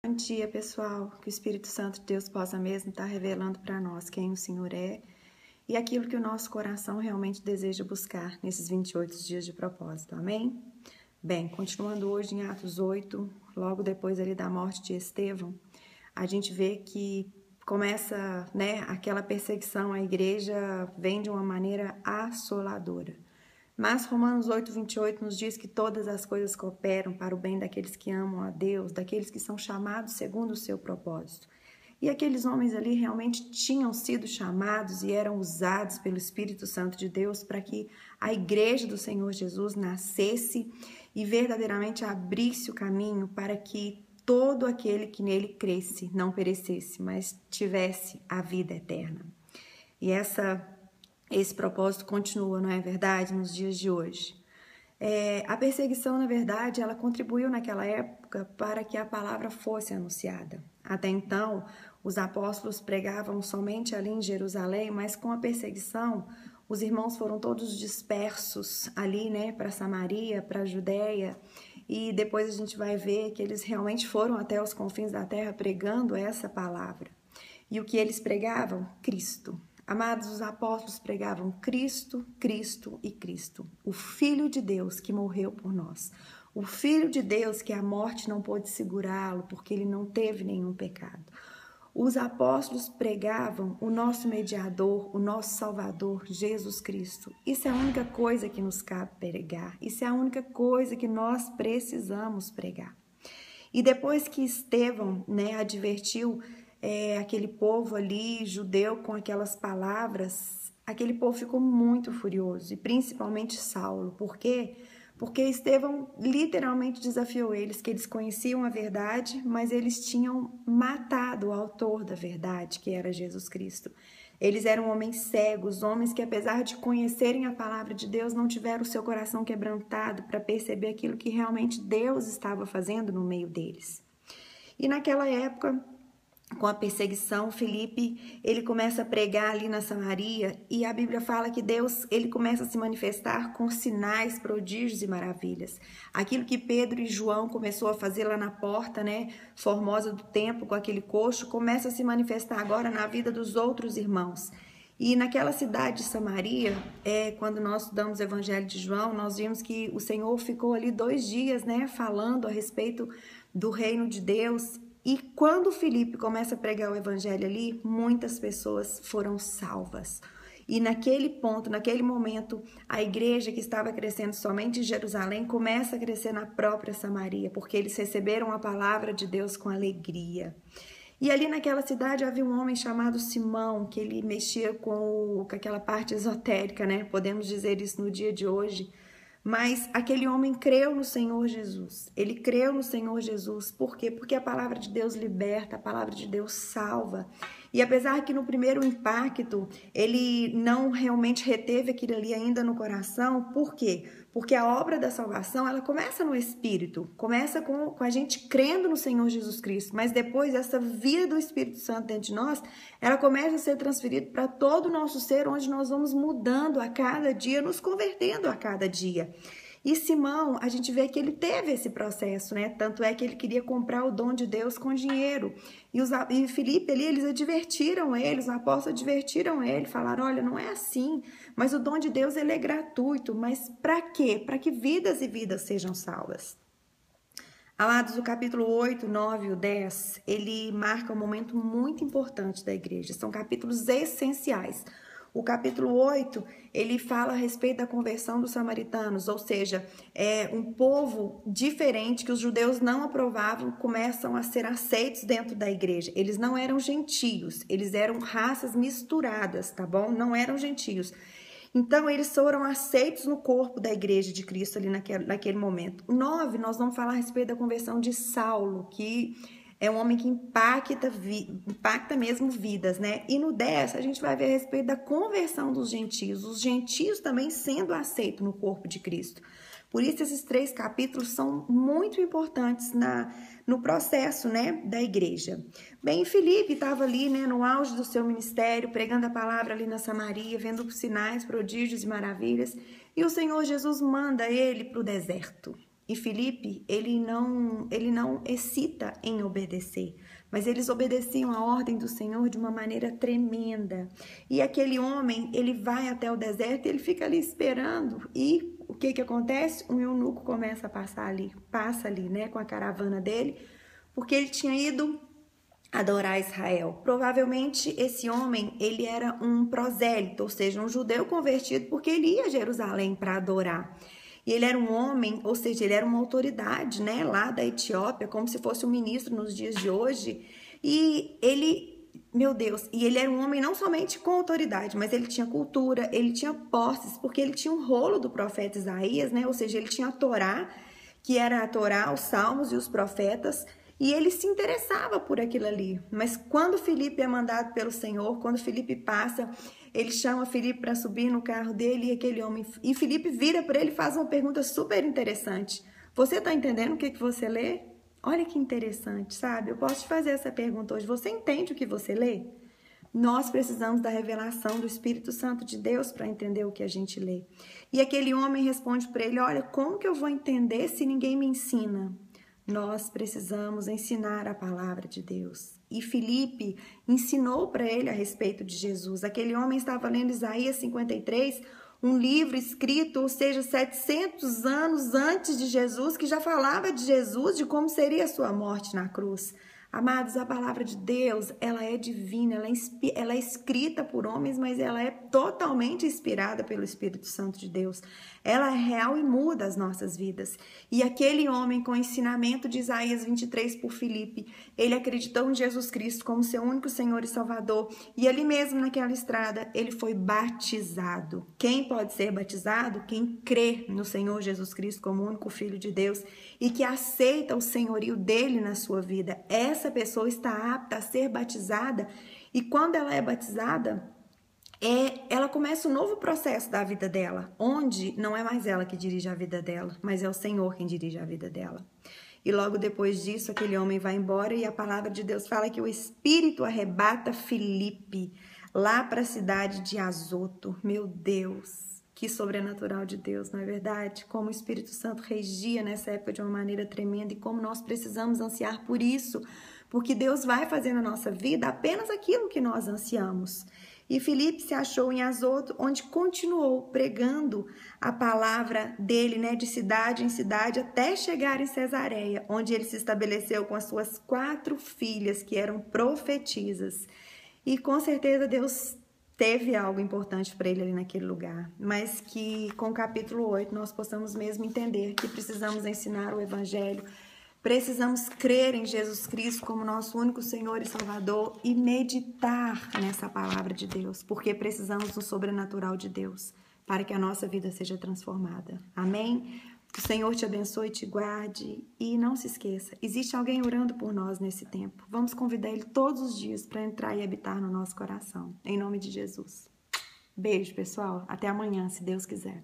Bom dia, pessoal. Que o Espírito Santo de Deus possa mesmo estar revelando para nós quem o Senhor é e aquilo que o nosso coração realmente deseja buscar nesses 28 dias de propósito. Amém? Bem, continuando hoje em Atos 8, logo depois ali da morte de Estevão, a gente vê que começa, aquela perseguição à igreja vem de uma maneira assoladora. Mas Romanos 8, 28 nos diz que todas as coisas cooperam para o bem daqueles que amam a Deus, daqueles que são chamados segundo o seu propósito. E aqueles homens ali realmente tinham sido chamados e eram usados pelo Espírito Santo de Deus para que a igreja do Senhor Jesus nascesse e verdadeiramente abrisse o caminho para que todo aquele que nele cresce não perecesse, mas tivesse a vida eterna. E esse propósito continua, não é verdade, nos dias de hoje. A perseguição, na verdade, ela contribuiu naquela época para que a palavra fosse anunciada. Até então, os apóstolos pregavam somente ali em Jerusalém, mas com a perseguição, os irmãos foram todos dispersos ali, para Samaria, para a Judéia, e depois a gente vai ver que eles realmente foram até os confins da terra pregando essa palavra. E o que eles pregavam? Cristo. Amados, os apóstolos pregavam Cristo, Cristo e Cristo, o Filho de Deus que morreu por nós, o Filho de Deus que a morte não pôde segurá-lo porque ele não teve nenhum pecado. Os apóstolos pregavam o nosso mediador, o nosso Salvador, Jesus Cristo. Isso é a única coisa que nos cabe pregar, isso é a única coisa que nós precisamos pregar. E depois que Estevão, advertiu aquele povo ali, judeu, com aquelas palavras, aquele povo ficou muito furioso, e principalmente Saulo. Por quê? Porque Estevão literalmente desafiou eles, que eles conheciam a verdade, mas eles tinham matado o autor da verdade, que era Jesus Cristo. Eles eram homens cegos, homens que, apesar de conhecerem a palavra de Deus, não tiveram o seu coração quebrantado para perceber aquilo que realmente Deus estava fazendo no meio deles. E naquela época, com a perseguição, Filipe, ele começa a pregar ali na Samaria, e a Bíblia fala que Deus, ele começa a se manifestar com sinais, prodígios e maravilhas. Aquilo que Pedro e João começou a fazer lá na porta, formosa do templo, com aquele coxo, começa a se manifestar agora na vida dos outros irmãos. E naquela cidade de Samaria, quando nós estudamos o Evangelho de João, nós vimos que o Senhor ficou ali 2 dias, falando a respeito do reino de Deus. E quando Filipe começa a pregar o evangelho ali, muitas pessoas foram salvas. E naquele ponto, naquele momento, a igreja que estava crescendo somente em Jerusalém começa a crescer na própria Samaria, porque eles receberam a palavra de Deus com alegria. E ali naquela cidade havia um homem chamado Simão, que ele mexia com aquela parte esotérica, Podemos dizer isso no dia de hoje. Mas aquele homem creu no Senhor Jesus. Ele creu no Senhor Jesus. Por quê? Porque a palavra de Deus liberta, a palavra de Deus salva. E apesar que no primeiro impacto ele não realmente reteve aquilo ali ainda no coração, por quê? Porque a obra da salvação, ela começa no Espírito, começa com a gente crendo no Senhor Jesus Cristo, mas depois essa vida do Espírito Santo dentro de nós, ela começa a ser transferida para todo o nosso ser, onde nós vamos mudando a cada dia, nos convertendo a cada dia. E Simão, a gente vê que ele teve esse processo, Tanto é que ele queria comprar o dom de Deus com dinheiro. E Filipe ali, eles advertiram ele, os apóstolos advertiram ele, falaram, olha, não é assim, mas o dom de Deus, ele é gratuito. Mas para quê? Para que vidas e vidas sejam salvas. Amados, o capítulo 8, 9 e o 10, ele marca um momento muito importante da igreja. São capítulos essenciais. O capítulo 8, ele fala a respeito da conversão dos samaritanos, ou seja, um povo diferente que os judeus não aprovavam, começam a ser aceitos dentro da igreja. Eles não eram gentios, eles eram raças misturadas, tá bom? Não eram gentios. Então, eles foram aceitos no corpo da igreja de Cristo ali naquele momento. O 9, nós vamos falar a respeito da conversão de Saulo, que é um homem que impacta mesmo vidas, E no 10, a gente vai ver a respeito da conversão dos gentios, os gentios também sendo aceitos no corpo de Cristo. Por isso, esses 3 capítulos são muito importantes no processo, da igreja. Bem, Filipe estava ali, no auge do seu ministério, pregando a palavra ali na Samaria, vendo sinais, prodígios e maravilhas, e o Senhor Jesus manda ele para o deserto. e Filipe, ele não excita em obedecer, mas eles obedeciam a ordem do Senhor de uma maneira tremenda. E aquele homem, ele vai até o deserto, ele fica ali esperando, e o que acontece? Um eunuco começa a passa ali, né, com a caravana dele, porque ele tinha ido adorar Israel. Provavelmente esse homem, ele era um prosélito, ou seja, um judeu convertido, porque ele ia a Jerusalém para adorar. E ele era um homem, ou seja, ele era uma autoridade, né, lá da Etiópia, como se fosse um ministro nos dias de hoje. E ele, meu Deus, e ele era um homem não somente com autoridade, mas ele tinha cultura, ele tinha posses, porque ele tinha um rolo do profeta Isaías, né, ou seja, ele tinha a Torá, que era a Torá, os Salmos e os profetas, e ele se interessava por aquilo ali. Mas quando Filipe é mandado pelo Senhor, quando Filipe passa, ele chama Filipe para subir no carro dele e aquele homem... E Filipe vira para ele e faz uma pergunta super interessante. Você está entendendo o que você lê? Olha que interessante, sabe? Eu posso te fazer essa pergunta hoje. Você entende o que você lê? Nós precisamos da revelação do Espírito Santo de Deus para entender o que a gente lê. E aquele homem responde para ele, olha, como que eu vou entender se ninguém me ensina? Nós precisamos ensinar a palavra de Deus. E Filipe ensinou para ele a respeito de Jesus. Aquele homem estava lendo Isaías 53, um livro escrito, ou seja, 700 anos antes de Jesus, que já falava de Jesus, de como seria a sua morte na cruz. Amados, a palavra de Deus, ela é divina, ela é escrita por homens, mas ela é totalmente inspirada pelo Espírito Santo de Deus. Ela é real e muda as nossas vidas. E aquele homem com o ensinamento de Isaías 23 por Filipe, ele acreditou em Jesus Cristo como seu único Senhor e Salvador. E ali mesmo naquela estrada, ele foi batizado. Quem pode ser batizado? Quem crê no Senhor Jesus Cristo como único Filho de Deus e que aceita o senhorio dele na sua vida. Essa pessoa está apta a ser batizada, e quando ela é batizada, ela começa um novo processo da vida dela, onde não é mais ela que dirige a vida dela, mas é o Senhor quem dirige a vida dela. E logo depois disso, aquele homem vai embora e a palavra de Deus fala que o Espírito arrebata Filipe lá para a cidade de Azoto. Meu Deus! Que sobrenatural de Deus, não é verdade? Como o Espírito Santo regia nessa época de uma maneira tremenda e como nós precisamos ansiar por isso, porque Deus vai fazer na nossa vida apenas aquilo que nós ansiamos. E Filipe se achou em Azoto, onde continuou pregando a palavra dele, né, de cidade em cidade, até chegar em Cesareia, onde ele se estabeleceu com as suas 4 filhas, que eram profetisas. E com certeza Deus teve algo importante para ele ali naquele lugar, mas que com o capítulo 8 nós possamos mesmo entender que precisamos ensinar o Evangelho, precisamos crer em Jesus Cristo como nosso único Senhor e Salvador e meditar nessa palavra de Deus, porque precisamos do sobrenatural de Deus para que a nossa vida seja transformada. Amém? Que o Senhor te abençoe e te guarde. E não se esqueça, existe alguém orando por nós nesse tempo. Vamos convidar Ele todos os dias para entrar e habitar no nosso coração. Em nome de Jesus. Beijo, pessoal. Até amanhã, se Deus quiser.